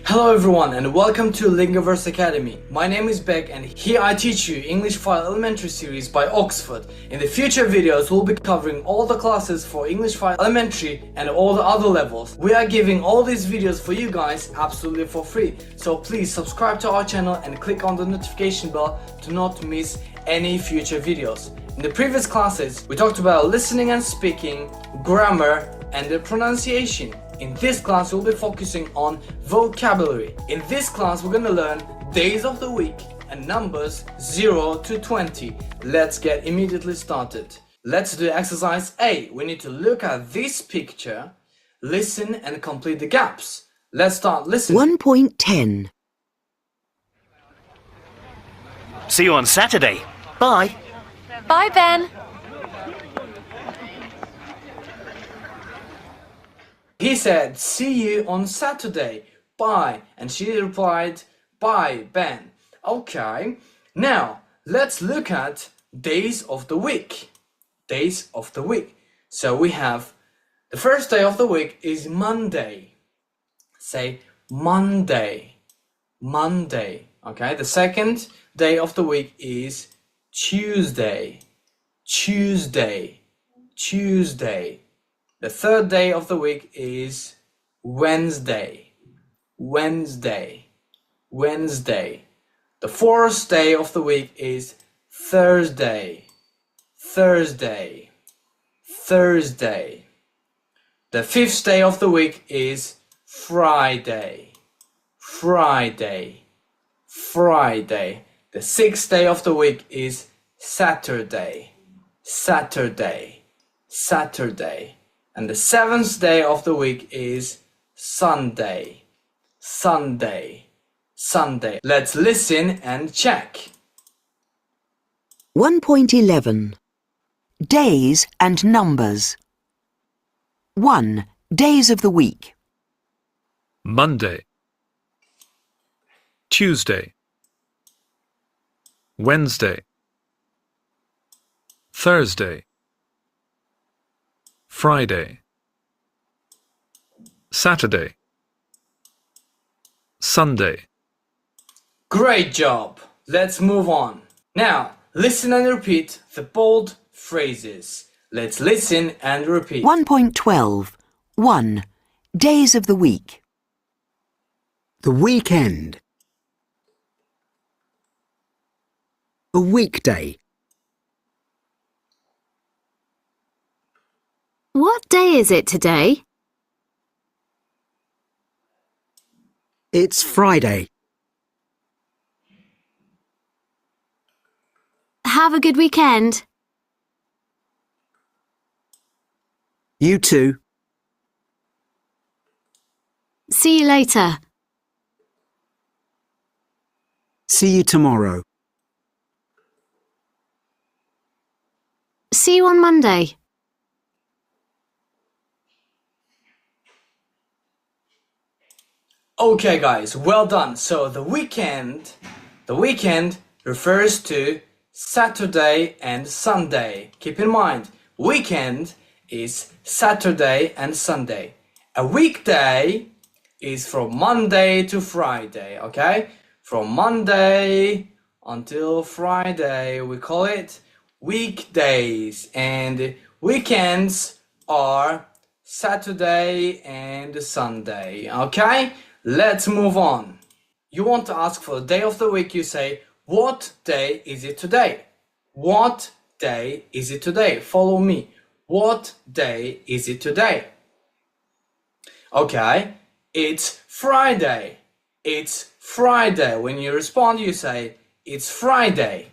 Hello everyone and welcome to Lingoverse Academy. My name is Beck and here I teach you English 5 Elementary series by Oxford. In the future videos we'll be covering all the classes for English 5 Elementary and all the other levels. We are giving all these videos for you guys absolutely for free. So please subscribe to our channel and click on the notification bell to not miss any future videos. In the previous classes we talked about listening and speaking, grammar and the pronunciation. In this class, we'll be focusing on vocabulary. In this class, we're going to learn days of the week and numbers 0 to 20. Let's get immediately started. Let's do exercise A. We need to look at this picture, listen and complete the gaps. Let's start listening. 1.10. See you on Saturday. Bye. Bye, Ben. He said, see you on Saturday. Bye. And she replied, bye, Ben. Okay. Now, let's look at days of the week. Days of the week. So we have the first day of the week is Monday. Say Monday. Monday. Okay. The second day of the week is Tuesday. Tuesday. Tuesday. The third day of the week is Wednesday. Wednesday. Wednesday. The fourth day of the week is Thursday. Thursday. Thursday. The fifth day of the week is Friday. Friday. Friday. The sixth day of the week is Saturday. Saturday. Saturday. And the seventh day of the week is Sunday. Sunday. Sunday. Let's listen and check. 1.11. Days and numbers. 1. Days of the week. Monday, Tuesday, Wednesday, Thursday, Friday, Saturday, Sunday. Great job. Let's move on. Now, listen and repeat the bold phrases. Let's listen and repeat. 1.12. 1. Days of the week. The weekend. A weekday. What day is it today? It's Friday. Have a good weekend. You too. See you later. See you tomorrow. See you on Monday. Okay guys, well done. So the weekend refers to Saturday and Sunday. Keep in mind, weekend is Saturday and Sunday. A weekday is from Monday to Friday, okay? From Monday until Friday, we call it weekdays. And weekends are Saturday and Sunday, okay? Let's move on. You want to ask for the day of the week, you say, what day is it today? What day is it today? Follow me. What day is it today? Okay, it's Friday. It's Friday. When you respond, you say, it's Friday.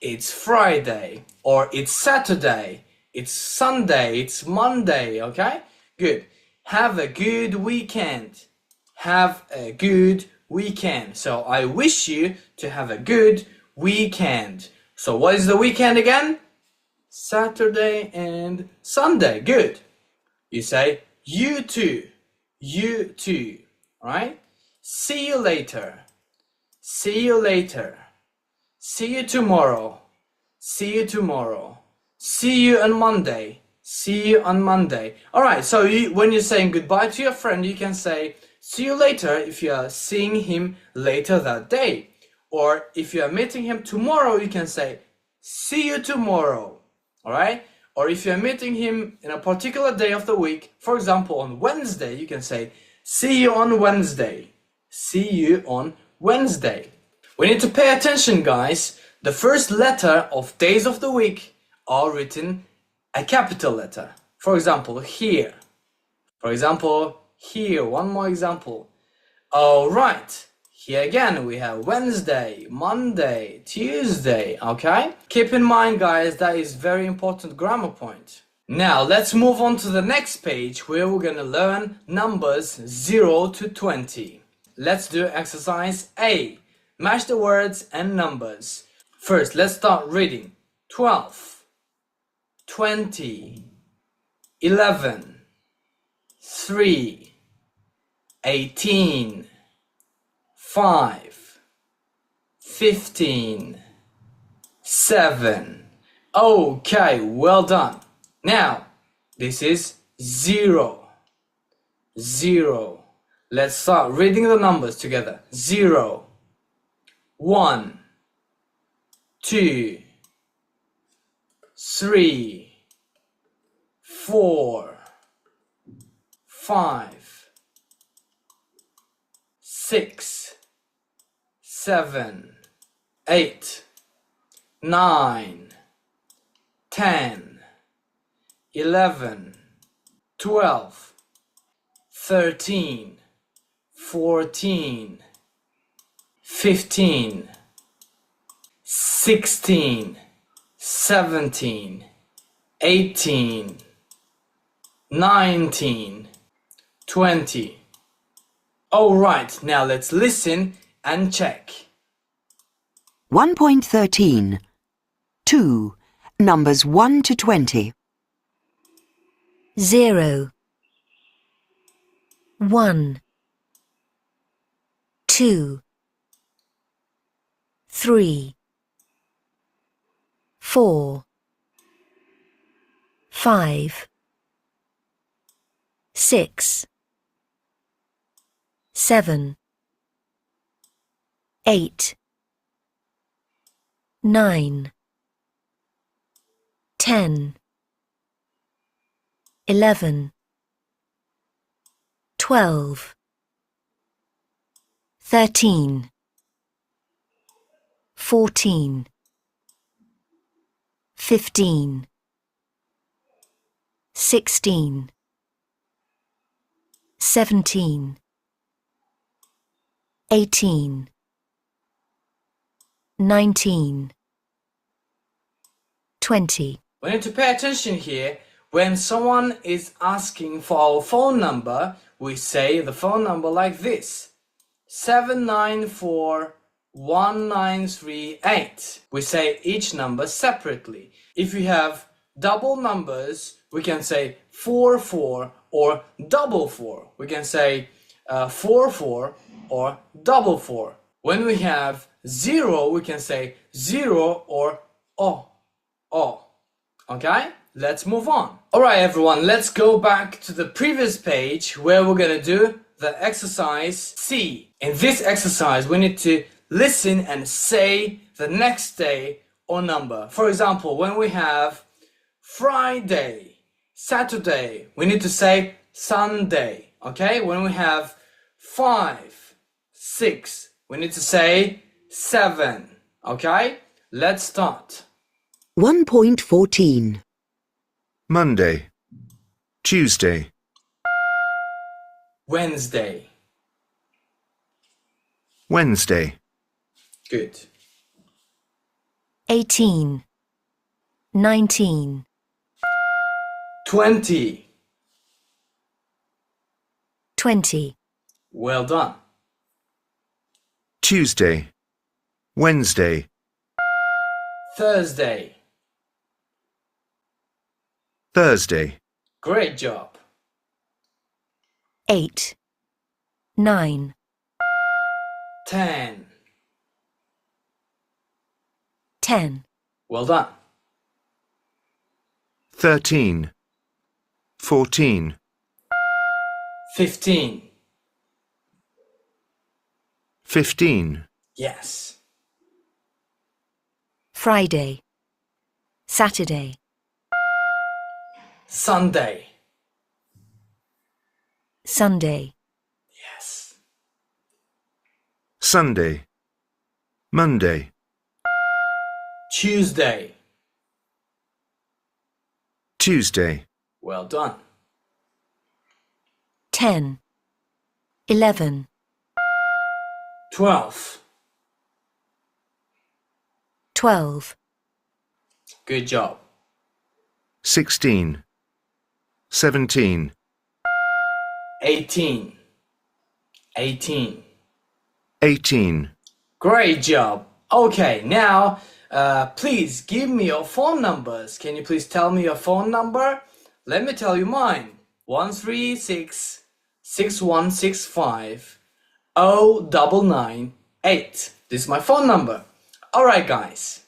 It's Friday. Or it's Saturday. It's Sunday. It's Monday. Okay, good. Have a good weekend. Have a good weekend. So I wish you to have a good weekend. So what is the weekend again? Saturday and Sunday. Good. You say you too. You too. Alright? See you later. See you later. See you tomorrow. See you tomorrow. See you on Monday. See you on Monday. Alright, so when you're saying goodbye to your friend, you can say see you later if you are seeing him later that day. Or if you are meeting him tomorrow, you can say, see you tomorrow. Alright? Or if you are meeting him in a particular day of the week, for example, on Wednesday, you can say, see you on Wednesday. See you on Wednesday. We need to pay attention, guys. The first letter of days of the week are written a capital letter. For example, here. For example, here. One more example. Alright. Here again we have Wednesday, Monday, Tuesday. Okay? Keep in mind, guys, that is very important grammar point. Now let's move on to the next page where we're gonna learn numbers 0 to 20. Let's do exercise A. Match the words and numbers. First, let's start reading. 12, 20, 11, 3, 18, 5, 15, 7. Okay, well done. Now, this is 0. 0. Let's start reading the numbers together. 0, 1, 2, 3, 4, 5, 6, 7, 8, 9, 10, 11, 12, 13, 14, 15, 16, 17, 18, 19, 20. Alright, now let's listen and check. 1.13. 2. Numbers 1 to 20. 0 1 2 3 4 5 6 7 8 9 10 11 12 13 14 15 16 17 18 19 20. We need to pay attention here. When someone is asking for our phone number, we say the phone number like this. 7941938. We say each number separately. If we have double numbers, we can say 44 or double four. We can say 44 or double four. When we have 0, we can say 0 or O. Okay? Let's move on. Alright everyone, let's go back to the previous page where we're gonna do the exercise C. In this exercise, we need to listen and say the next day or number. For example, when we have Friday, Saturday, we need to say Sunday. Okay? When we have 5, 6, we need to say 7. Okay? Let's start. 1.14. Monday, Tuesday, Wednesday. Wednesday, Good. 18 19 20. 20 Well done. Tuesday, Wednesday, Thursday. Thursday, Great job. 8 9 10. 10 Well done. 13, 14, 15. 15. Yes. Friday, Saturday, Sunday. Sunday, Yes. Sunday. Monday. Tuesday. Tuesday. Well done. 10, 11, 12. 12, Good job. 16. 17. 18. 18. 18. Great job. Okay, now please give me your phone numbers. Can you please tell me your phone number? Let me tell you mine. 136 6165 0998. This is my phone number. Alright guys.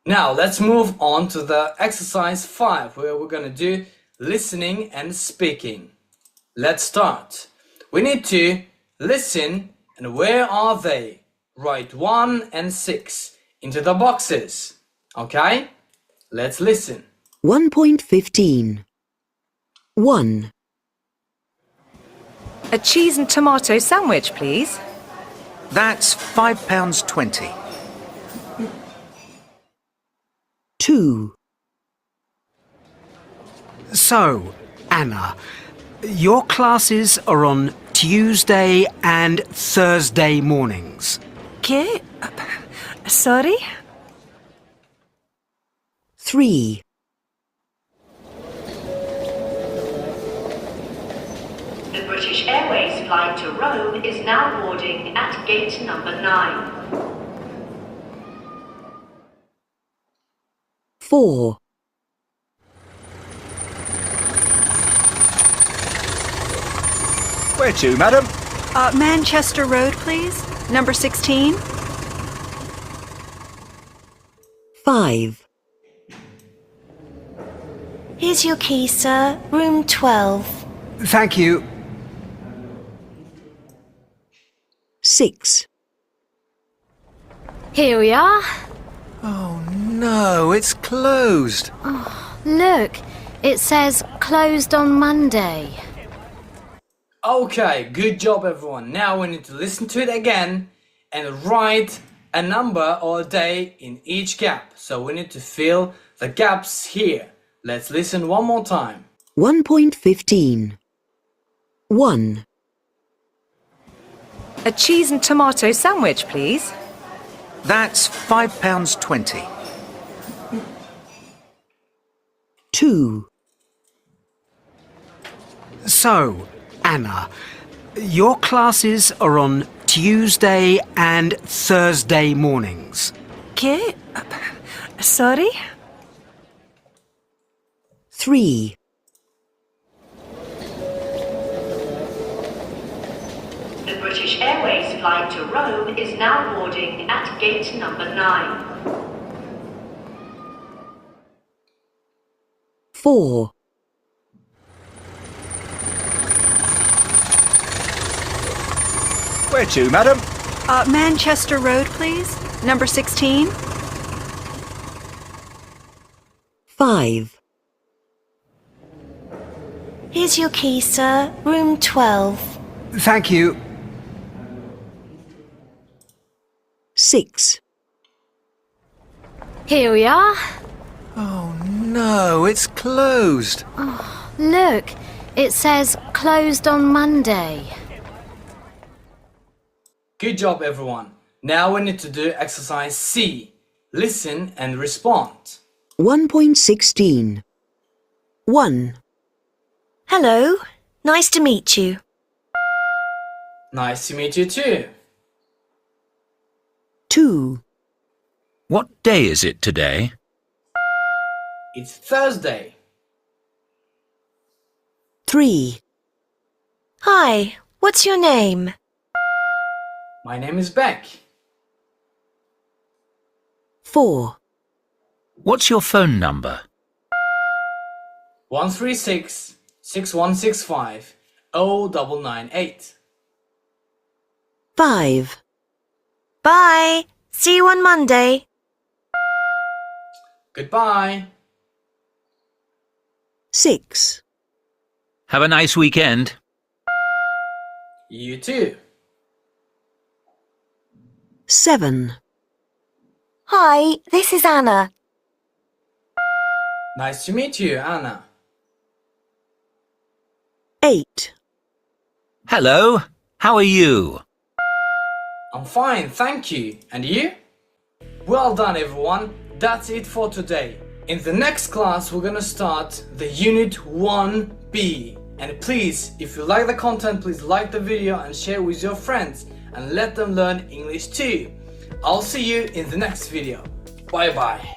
Now let's move on to the exercise 5 where we're gonna do listening and speaking. Let's start. We need to listen and where are they? Write 1 and 6 into the boxes. Okay? Let's listen. 1.15. 1, A cheese and tomato sandwich, please. That's £5.20. 2, So, Anna, your classes are on Tuesday and Thursday mornings. ¿Qué? Sorry? 3, The British Airways flight to Rome is now boarding at gate number 9. 4, Where to, madam? Manchester Road, please. Number 16. 5, Here's your key, sir. Room 12. Thank you. 6, Here we are. Oh no, it's closed. Look, it says closed on Monday. Okay, good job everyone. Now we need to listen to it again and write a number or a day in each gap. So we need to fill the gaps here. Let's listen one more time. 1.15. 1, A cheese and tomato sandwich, please. That's £5.20. 2, So, Anna, your classes are on Tuesday and Thursday mornings. ¿Qué? Sorry? 3, The British Airways flight to Rome is now boarding at gate number 9. 4, Where to, madam? Manchester Road, please. Number 16. 5, Here's your key, sir. Room 12. Thank you. 6, Here we are. Oh no, it's closed. Look, it says closed on Monday. Good job everyone. Now we need to do exercise C. Listen and respond. 1.16. 1, Hello. Nice to meet you. Nice to meet you too. 2, What day is it today? It's Thursday. 3, Hi. What's your name? My name is Beck. 4, What's your phone number? 136 6165 0998. 5, Bye. See you on Monday. Goodbye. 6. Have a nice weekend. You too. 7. Hi, this is Anna. Nice to meet you, Anna. 8. Hello, how are you? I'm fine, thank you. And you? Well done, everyone. That's it for today. In the next class, we're gonna start the Unit 1B. And please, if you like the content, please like the video and share with your friends and let them learn English too. I'll see you in the next video. Bye bye.